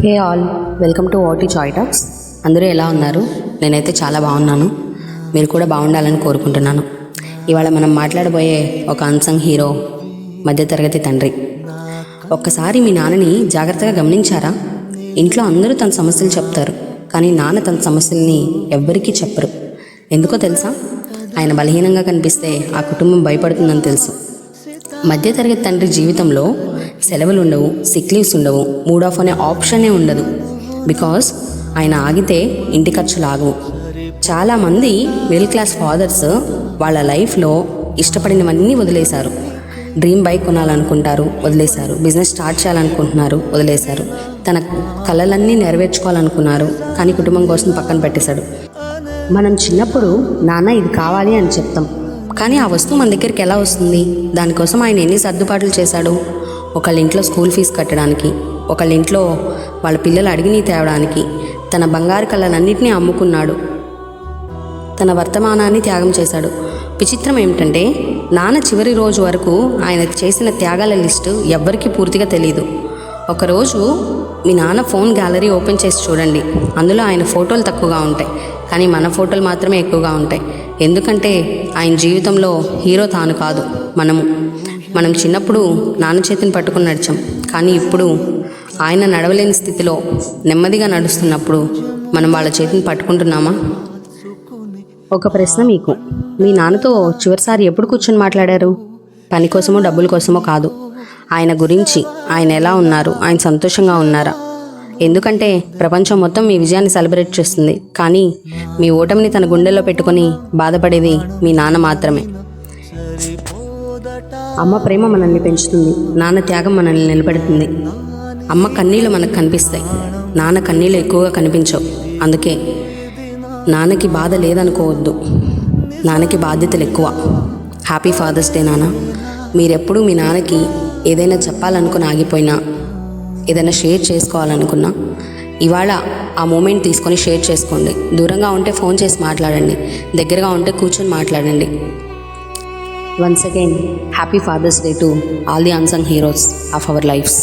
Hey all, welcome to OT chai talks. అందరూ ఎలా ఉన్నారు? నేనైతే చాలా బాగున్నాను. మీరు కూడా బాగుండాలని కోరుకుంటున్నాను. ఇవాళ మనం మాట్లాడబోయే ఒక అన్సంగ్ హీరో, మధ్యతరగతి తండ్రి. ఒక్కసారి మీ నాన్నని జాగ్రత్తగా గమనించారా? ఇంట్లో అందరూ తన సమస్యలు చెప్తారు, కానీ నాన్న తన సమస్యల్ని ఎవ్వరికీ చెప్పరు. ఎందుకో తెలుసా? ఆయన బలహీనంగా కనిపిస్తే ఆ కుటుంబం భయపడుతుందని తెలుసు. మధ్యతరగతి తండ్రి జీవితంలో సెలవులు ఉండవు, సిక్ లీవ్స్ ఉండవు, మూడ్ ఆఫ్ అనే ఆప్షనే ఉండదు. బికాస్ ఆయన ఆగితే ఇంటి ఖర్చులు ఆగవు. చాలామంది మిడిల్ క్లాస్ ఫాదర్స్ వాళ్ళ లైఫ్లో ఇష్టపడినవన్నీ వదిలేశారు. డ్రీమ్ బైక్ కొనాలనుకుంటారు, వదిలేశారు. బిజినెస్ స్టార్ట్ చేయాలనుకుంటున్నారు, వదిలేశారు. తన కలలన్నీ నెరవేర్చుకోవాలనుకున్నారు, కానీ కుటుంబం కోసం పక్కన పెట్టేశాడు. మనం చిన్నప్పుడు నాన్న ఇది కావాలి అని చెప్తాం, కానీ ఆ వస్తువు మన దగ్గరికి ఎలా వస్తుంది? దానికోసం ఆయన ఎన్ని సర్దుబాట్లు చేశాడు. ఒకళ్ళ ఇంట్లో స్కూల్ ఫీజు కట్టడానికి, ఒకళ్ళ ఇంట్లో వాళ్ళ పిల్లలు అడిగిని తేవడానికి తన బంగారు కళ్ళనన్నింటినీ అమ్ముకున్నాడు. తన వర్తమానాన్ని త్యాగం చేశాడు. విచిత్రం ఏమిటంటే, నాన్న చివరి రోజు వరకు ఆయన చేసిన త్యాగాల లిస్టు ఎవ్వరికీ పూర్తిగా తెలియదు. ఒకరోజు మీ నాన్న ఫోన్ గ్యాలరీ ఓపెన్ చేసి చూడండి. అందులో ఆయన ఫోటోలు తక్కువగా ఉంటాయి, కానీ మన ఫోటోలు మాత్రమే ఎక్కువగా ఉంటాయి. ఎందుకంటే ఆయన జీవితంలో హీరో తాను కాదు, మనం చిన్నప్పుడు నాన్న చేతిని పట్టుకుని నడిచాం, కానీ ఇప్పుడు ఆయన నడవలేని స్థితిలో నెమ్మదిగా నడుస్తున్నప్పుడు మనం వాళ్ళ చేతిని పట్టుకుంటున్నామా? ఒక ప్రశ్న మీకు. మీ నాన్నతో చివరిసారి ఎప్పుడు కూర్చొని మాట్లాడారు? పని కోసమో డబ్బుల కోసమో కాదు. ఆయన గురించి, ఆయన ఎలా ఉన్నారు, ఆయన సంతోషంగా ఉన్నారా? ఎందుకంటే ప్రపంచం మొత్తం మీ విజయాన్ని సెలబ్రేట్ చేస్తుంది, కానీ మీ ఓటమిని తన గుండెల్లో పెట్టుకొని బాధపడేది మీ నాన్న మాత్రమే. అమ్మ ప్రేమ మనల్ని పెంచుతుంది, నాన్న త్యాగం మనల్ని నిలబెడుతుంది. అమ్మ కన్నీళ్ళు మనకు కనిపిస్తాయి, నాన్న కన్నీళ్ళు ఎక్కువగా కనిపించవు. అందుకే నాన్నకి బాధ లేదనుకోవద్దు, నాన్నకి బాధ్యతలు ఎక్కువ. హ్యాపీ ఫాదర్స్ డే నాన్న. మీరెప్పుడు మీ నాన్నకి ఏదైనా చెప్పాలనుకుని ఆగిపోయినా, ఏదైనా షేర్ చేసుకోవాలనుకున్నా, ఇవాళ ఆ మూమెంట్ తీసుకొని షేర్ చేసుకోండి. దూరంగా ఉంటే ఫోన్ చేసి మాట్లాడండి, దగ్గరగా ఉంటే కూర్చొని మాట్లాడండి. Once again, happy Father's Day to all the unsung heroes of our lives.